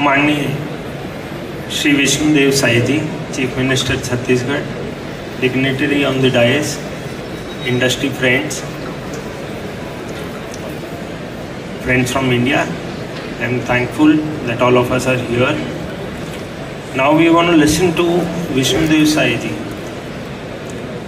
माननीय Shri Vishnudeo Sai ji, chief minister Chhattisgarh, dignitary on the dais, industry friends from India. I am thankful that all of us are here. Now we want to listen to Vishnudev Sai ji.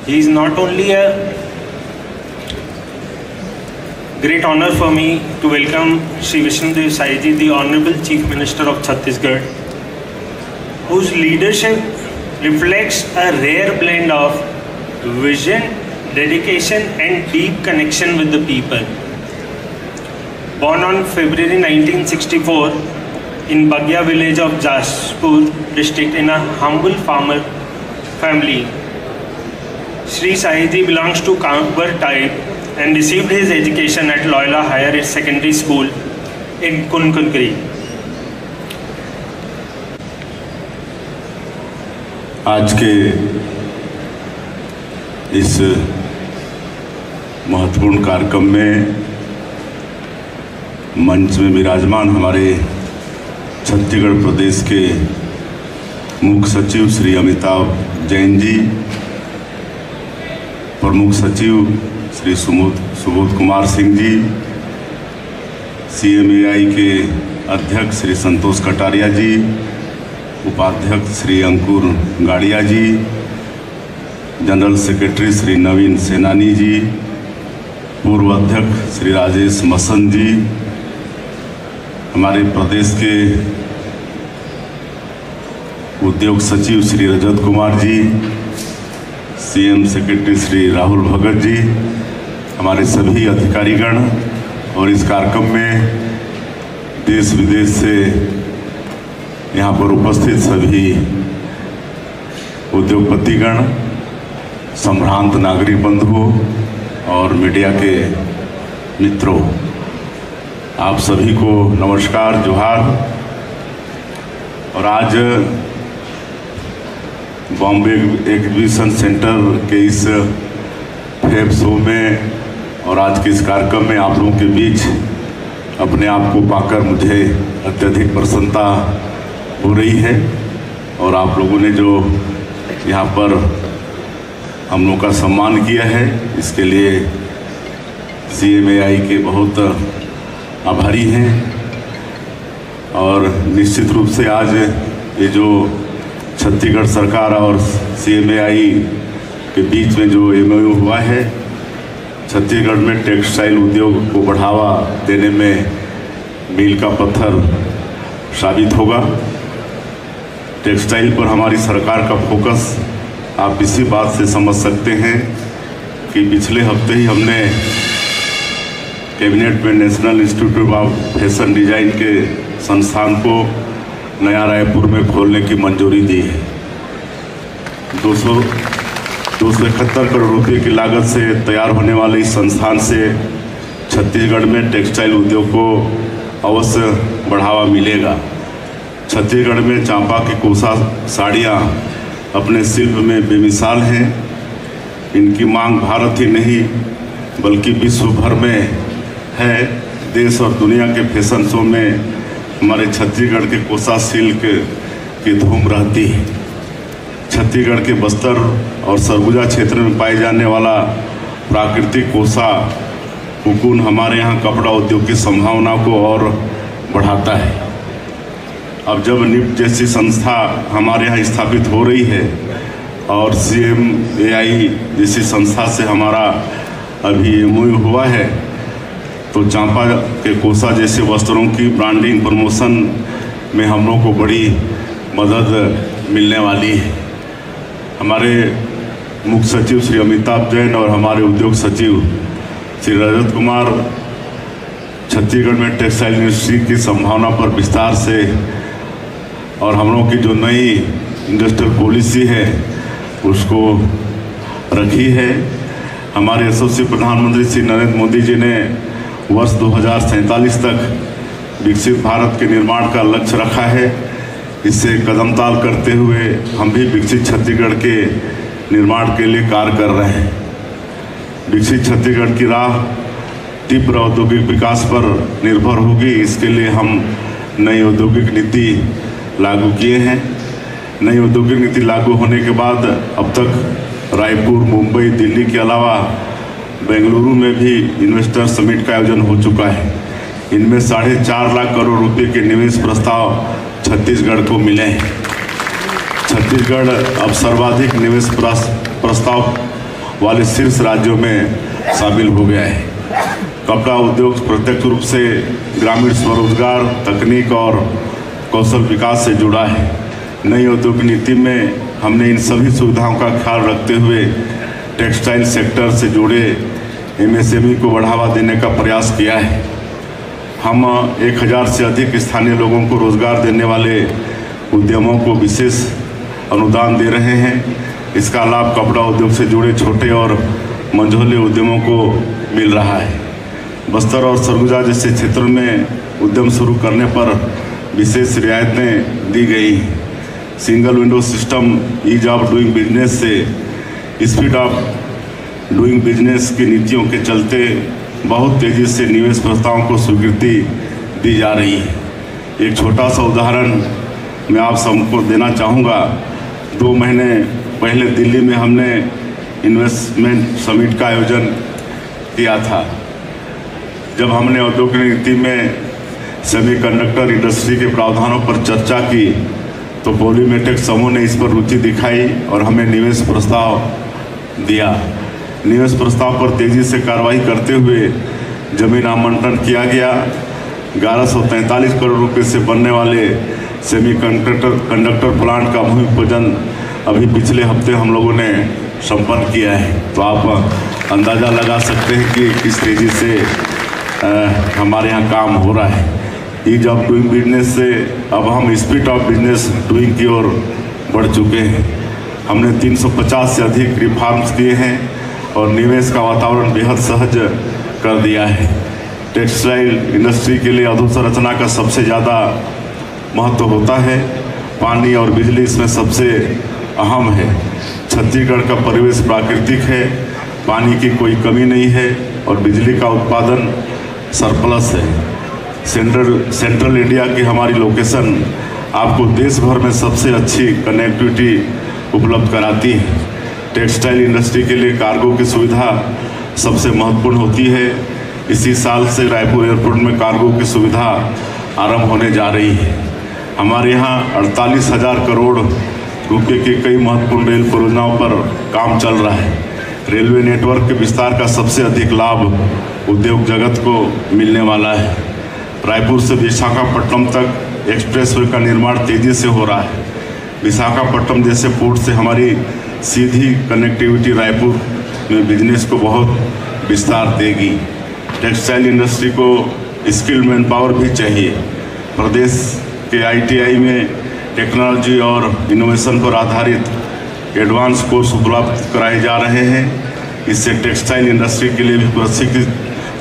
He is not only a great honor for me to welcome Shri Vishnudev Sai ji, the Honorable Chief Minister of Chhattisgarh, whose leadership reflects a rare blend of vision, dedication and deep connection with the people. Born on February 1964 in Bagya village of Jaspur district in a humble farmer family, Shri Sai ji belongs to Kanwar type and received his education at Loyola Higher Secondary School in Kunkunkri. आज के इस महत्वपूर्ण कार्यक्रम में मंच में विराजमान हमारे छत्तीसगढ़ प्रदेश के मुख्य सचिव श्री अमिताभ जैन जी, प्रमुख सचिव श्री सुबोध कुमार सिंह जी, CMAI के अध्यक्ष श्री संतोष कटारिया जी, उपाध्यक्ष श्री अंकुर गाड़िया जी, जनरल सेक्रेटरी श्री नवीन सेनानी जी, पूर्व अध्यक्ष श्री राजेश मसन जी, हमारे प्रदेश के उद्योग सचिव श्री रजत कुमार जी, CM सेक्रेटरी श्री राहुल भगत जी, हमारे सभी अधिकारीगण और इस कार्यक्रम में देश विदेश से यहाँ पर उपस्थित सभी उद्योगपतिगण, संभ्रांत नागरिक बंधुओं और मीडिया के मित्रों, आप सभी को नमस्कार, जोहार। और आज बॉम्बे एग्जीबिशन सेंटर के इस फेब शो में और आज के इस कार्यक्रम में आप लोगों के बीच अपने आप को पाकर मुझे अत्यधिक प्रसन्नता हो रही है। और आप लोगों ने जो यहाँ पर हम लोगों का सम्मान किया है, इसके लिए CMAI के बहुत आभारी हैं। और निश्चित रूप से आज ये जो छत्तीसगढ़ सरकार और CMAI के बीच में जो MOU हुआ है, छत्तीसगढ़ में टेक्सटाइल उद्योग को बढ़ावा देने में मील का पत्थर साबित होगा। टेक्सटाइल पर हमारी सरकार का फोकस आप इसी बात से समझ सकते हैं कि पिछले हफ्ते ही हमने कैबिनेट में national institute of fashion design के संस्थान को नया रायपुर में खोलने की मंजूरी दी है। 271 करोड़ रुपए की लागत से तैयार होने वाले इस संस्थान से छत्तीसगढ़ में टेक्सटाइल उद्योग को अवश्य बढ़ावा मिलेगा। छत्तीसगढ़ में चांपा की कोसा साड़ियाँ अपने शिल्प में बेमिसाल हैं। इनकी मांग भारत ही नहीं बल्कि विश्व भर में है। देश और दुनिया के फैशन शो में हमारे छत्तीसगढ़ के कोसा सिल्क की धूम रहती है। छत्तीसगढ़ के बस्तर और सरगुजा क्षेत्र में पाए जाने वाला प्राकृतिक कोसा कुकुन हमारे यहाँ कपड़ा उद्योग की संभावना को और बढ़ाता है। अब जब निफ्ट जैसी संस्था हमारे यहाँ स्थापित हो रही है और CMAI जैसी संस्था से हमारा अभी MOU हुआ है, तो चांपा के कोसा जैसे वस्त्रों की ब्रांडिंग प्रमोशन में हम लोग को बड़ी मदद मिलने वाली है। हमारे मुख्य सचिव श्री अमिताभ जैन और हमारे उद्योग सचिव श्री रजत कुमार छत्तीसगढ़ में टेक्सटाइल इंडस्ट्री की संभावना पर विस्तार से और हम लोगों की जो नई इंडस्ट्रियल पॉलिसी है उसको रखी है। हमारे यशस्वी प्रधानमंत्री श्री नरेंद्र मोदी जी ने वर्ष 2047 तक विकसित भारत के निर्माण का लक्ष्य रखा है। इससे कदमताल करते हुए हम भी विकसित छत्तीसगढ़ के निर्माण के लिए कार्य कर रहे हैं। विकसित छत्तीसगढ़ की राह तीव्र औद्योगिक विकास पर निर्भर होगी। इसके लिए हम नई औद्योगिक नीति लागू किए हैं। नई औद्योगिक नीति लागू होने के बाद अब तक रायपुर, मुंबई, दिल्ली के अलावा बेंगलुरु में भी इन्वेस्टर समिट का आयोजन हो चुका है। इनमें 4.5 लाख करोड़ रुपए के निवेश प्रस्ताव छत्तीसगढ़ को मिले हैं। छत्तीसगढ़ अब सर्वाधिक निवेश प्रस्ताव वाले शीर्ष राज्यों में शामिल हो गया है। कपड़ा उद्योग प्रत्यक्ष रूप से ग्रामीण स्वरोजगार, तकनीक और कौशल विकास से जुड़ा है। नई औद्योगिक नीति में हमने इन सभी सुविधाओं का ख्याल रखते हुए टेक्सटाइल सेक्टर से जुड़े MSME को बढ़ावा देने का प्रयास किया है। हम 1000 से अधिक स्थानीय लोगों को रोजगार देने वाले उद्यमों को विशेष अनुदान दे रहे हैं। इसका लाभ कपड़ा उद्योग से जुड़े छोटे और मझोले उद्यमों को मिल रहा है। बस्तर और सरगुजा जैसे क्षेत्रों में उद्यम शुरू करने पर विशेष रियायतें दी गई हैं। Single window system, ease of doing business से स्पीड ऑफ डूइंग बिजनेस की नीतियों के चलते बहुत तेज़ी से निवेश प्रस्तावों को स्वीकृति दी जा रही है। एक छोटा सा उदाहरण मैं आप सबको देना चाहूँगा। 2 महीने पहले दिल्ली में हमने इन्वेस्टमेंट समिट का आयोजन किया था। जब हमने औद्योगिक नीति में सेमीकंडक्टर इंडस्ट्री के प्रावधानों पर चर्चा की तो पॉलीमेटेक समूह ने इस पर रुचि दिखाई और हमें निवेश प्रस्ताव दिया। निवेश प्रस्ताव पर तेज़ी से कार्रवाई करते हुए जमीन आवंटन किया गया। 1143 करोड़ रुपए से बनने वाले सेमीकंडक्टर प्लांट का भूमि पूजन अभी पिछले हफ्ते हम लोगों ने संपन्न किया है। तो आप अंदाज़ा लगा सकते हैं कि किस तेज़ी से हमारे यहाँ काम हो रहा है। ईज ऑफ डूइंग बिजनेस से अब हम स्पीड ऑफ बिजनेस डूइंग की ओर बढ़ चुके हैं। हमने 350 से अधिक रिफॉर्म्स किए हैं और निवेश का वातावरण बेहद सहज कर दिया है। टेक्सटाइल इंडस्ट्री के लिए अधोसंरचना का सबसे ज़्यादा महत्व होता है। पानी और बिजली इसमें सबसे अहम है। छत्तीसगढ़ का परिवेश प्राकृतिक है, पानी की कोई कमी नहीं है और बिजली का उत्पादन सरप्लस है। सेंट्रल इंडिया की हमारी लोकेशन आपको देश भर में सबसे अच्छी कनेक्टिविटी उपलब्ध कराती है। टेक्सटाइल इंडस्ट्री के लिए कार्गो की सुविधा सबसे महत्वपूर्ण होती है। इसी साल से रायपुर एयरपोर्ट में कार्गो की सुविधा आरंभ होने जा रही है। हमारे यहाँ 48,000 करोड़ रुपए की कई महत्वपूर्ण रेल परियोजनाओं पर काम चल रहा है। रेलवे नेटवर्क के विस्तार का सबसे अधिक लाभ उद्योग जगत को मिलने वाला है। रायपुर से विशाखापट्टनम तक एक्सप्रेसवे का निर्माण तेज़ी से हो रहा है। विशाखापट्टनम जैसे पोर्ट से हमारी सीधी कनेक्टिविटी रायपुर में बिजनेस को बहुत विस्तार देगी। टेक्सटाइल इंडस्ट्री को स्किल्ड मैन पावर भी चाहिए। प्रदेश के ITI में टेक्नोलॉजी और इनोवेशन पर आधारित एडवांस कोर्स उपलब्ध कराए जा रहे हैं। इससे टेक्सटाइल इंडस्ट्री के लिए भी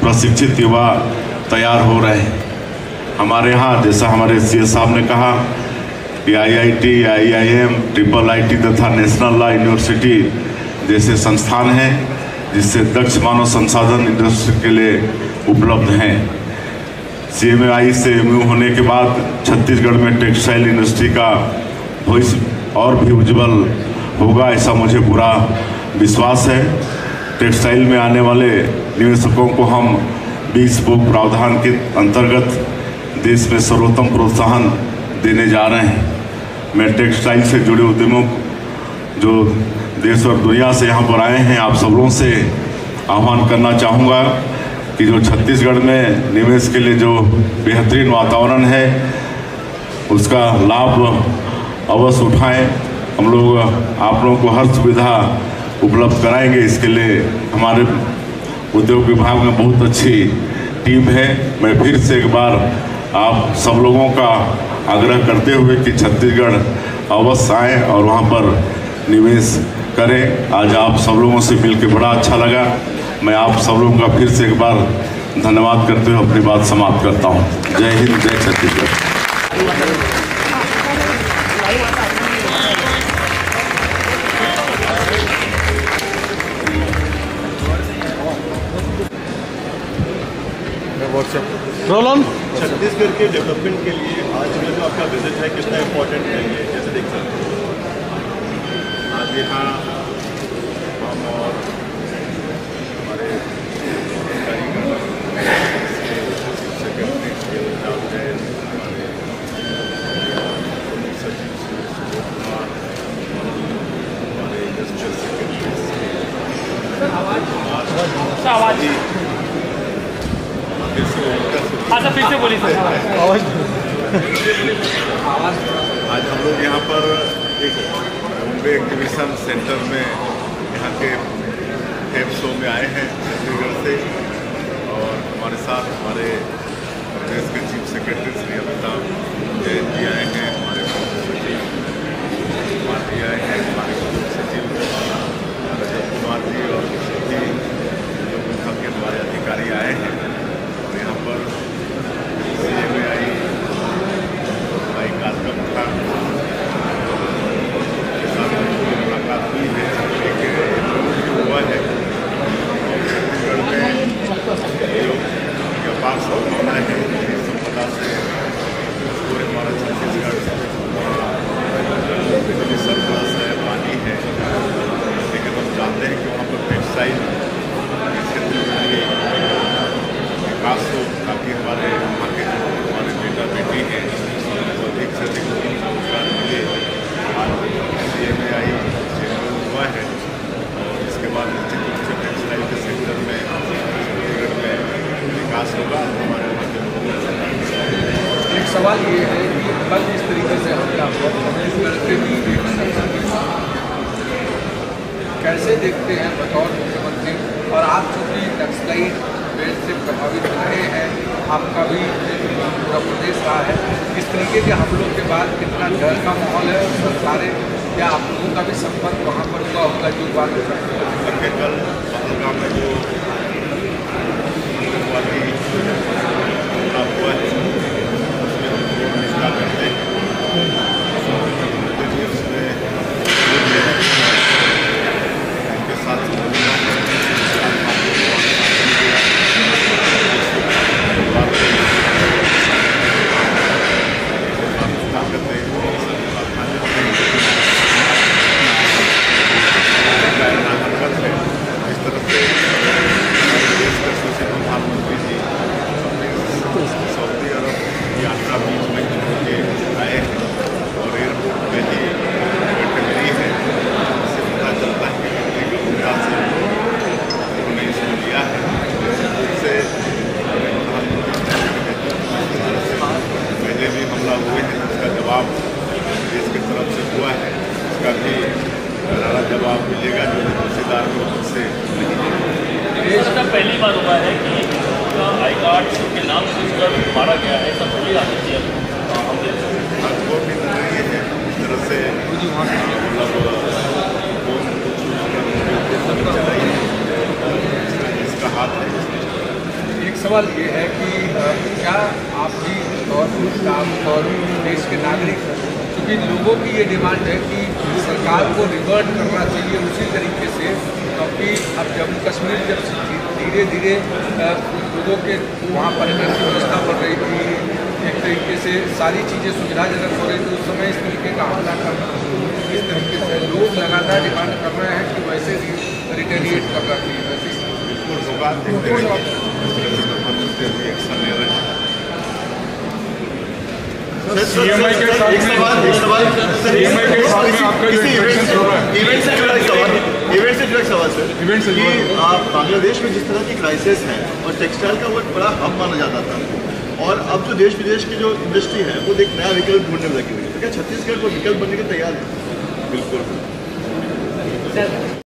प्रशिक्षित युवा तैयार हो रहे हैं। हमारे यहाँ जैसा हमारे CS साहब ने कहा कि IIT, IIM, IIIT तथा नेशनल लॉ यूनिवर्सिटी जैसे संस्थान हैं जिससे दक्ष मानव संसाधन इंडस्ट्री के लिए उपलब्ध हैं। CMAI से MOU होने के बाद छत्तीसगढ़ में टेक्सटाइल इंडस्ट्री का भविष्य और भी उज्जवल होगा, ऐसा मुझे पूरा विश्वास है। टेक्सटाइल में आने वाले निवेशकों को हम 20 प्रावधान के अंतर्गत देश में सर्वोत्तम प्रोत्साहन देने जा रहे हैं। मैं टेक्सटाइल से जुड़े उद्यमों जो देश और दुनिया से यहाँ पर आए हैं, आप सब लोगों से आह्वान करना चाहूँगा कि जो छत्तीसगढ़ में निवेश के लिए जो बेहतरीन वातावरण है उसका लाभ अवश्य उठाएं। हम लोग आप लोगों को हर सुविधा उपलब्ध कराएंगे। इसके लिए हमारे उद्योग विभाग में बहुत अच्छी टीम है। मैं फिर से एक बार आप सब लोगों का आग्रह करते हुए कि छत्तीसगढ़ अवश्य आएँ और वहाँ पर निवेश करें। आज आप सब लोगों से मिलकर बड़ा अच्छा लगा। मैं आप सब लोगों का फिर से एक बार धन्यवाद करते हुए अपनी बात समाप्त करता हूँ। जय हिंद, जय छत्तीसगढ़। Roll on. छत्तीसगढ़ के डेवलपमेंट के लिए आज का जो आपका विजिट है कितना इम्पोर्टेंट है, ये कैसे देख सकते हैं? आज यहाँ हम और हमारे सेक्रेटरी सचिव सुबोध कुमार, हमारे इंडस्ट्रियल सेक्रेटरी फिर से बोलिए आज हम लोग यहाँ पर एक बॉम्बे एग्जीबिशन सेंटर में यहाँ के हेड शो में आए हैं छत्तीसगढ़ से, और हमारे साथ हमारे प्रदेश के चीफ सेक्रेटरी श्री अमिताभ जैन जी आए हैं, हमारे सचिव कुमार जी आए हैं, हमारे सचिव रजत कुमार जी और सभी जो विभाग के हमारे अधिकारी आए हैं। और यहाँ पर CMAI कार्यक्रम था, मुलाकात हुई है, एक हुआ है। छत्तीसगढ़ में जो व्यापार संभावना है संपदा से पूरे हमारा छत्तीसगढ़ बिजली सरप्लस है, पानी है, लेकिन हम जानते हैं कि वहाँ पर टेक्सटाइल क्षेत्र में विकास हो, ताकि हमारे वहाँ के जो हमारे बेटा बेटी हैं वो अधिक से अधिक रोजगार मिले। आज CMAI चैनल हुआ है, और इसके बाद निश्चित रूप से टेक्सटाइल के सेक्टर में छत्तीसगढ़ में विकास होगा। हमारे वहाँ के लोगों एक सवाल ये है कि कल जिस तरीके से हमला हुआ छत्तीसगढ़ के भी कैसे देखते हैं बतौर मुख्यमंत्री, और आप चूँकि टेक्सटाइल बेल्ट से प्रभावित रहे हैं, आपका भी पूरा प्रदेश रहा है, इस तरीके के हमलों के बाद कितना डर का माहौल है? सरकारें या आप लोगों का भी संपर्क वहाँ पर हुआ होगा जो बात कल पहलगाम में जो हमला हुआ है उसमें हम लोग निष्ठा करते हैं, उसमें उनके साथ इस तरफ से देश के सोचे प्रधानमंत्री जी सऊदी अरब यात्रा बीच में के आए हैं, और एयरपोर्ट में ही कैटेगरी है, इससे पता चलता है कि कितनी गंभीरता से उन्होंने इसको लिया है। उससे पहले भी हमला हुए हैं, उसका जवाब देश की तरफ से हुआ है, उसका भी करारा जवाब मिलेगा जो दोषीदार को उससे देश का पहली बार हुआ है कि आई कार्ड के नाम से मारा गया है, सब थोड़ी आनी चाहिए हम को भी नजरिए है। इस तरह से इसका हाथ है। एक सवाल ये है कि क्या आप भी और स्टाफ और देश के नागरिक, क्योंकि लोगों की ये डिमांड है कि सरकार को रिवर्ट करना चाहिए उसी तरीके से, क्योंकि अब जम्मू कश्मीर जब धीरे धीरे लोगों के वहाँ परिवहन की व्यवस्था बढ़ रही थी, एक तरीके से सारी चीज़ें सुविधाजनक हो रही थी, उस समय इस तरीके का हमला करना, इस तरीके से लोग लगातार डिमांड कर रहे हैं कि वैसे रिटेलिएट करना चाहिए। वैसे बिल्कुल होगा, प्रधानमंत्री अभी एक्शन ले रहे हैं। CMAI के साथ में आपका इवेंट से जुड़ा सवाल सर, कि आप बांग्लादेश में जिस तरह की क्राइसिस है और टेक्सटाइल का बहुत बड़ा हब माना जाता था, और अब जो देश विदेश की जो इंडस्ट्री है वो एक नया विकल्प ढूंढने में लगी हुई है, तो क्या छत्तीसगढ़ को विकल्प बनने के तैयार है? बिल्कुल।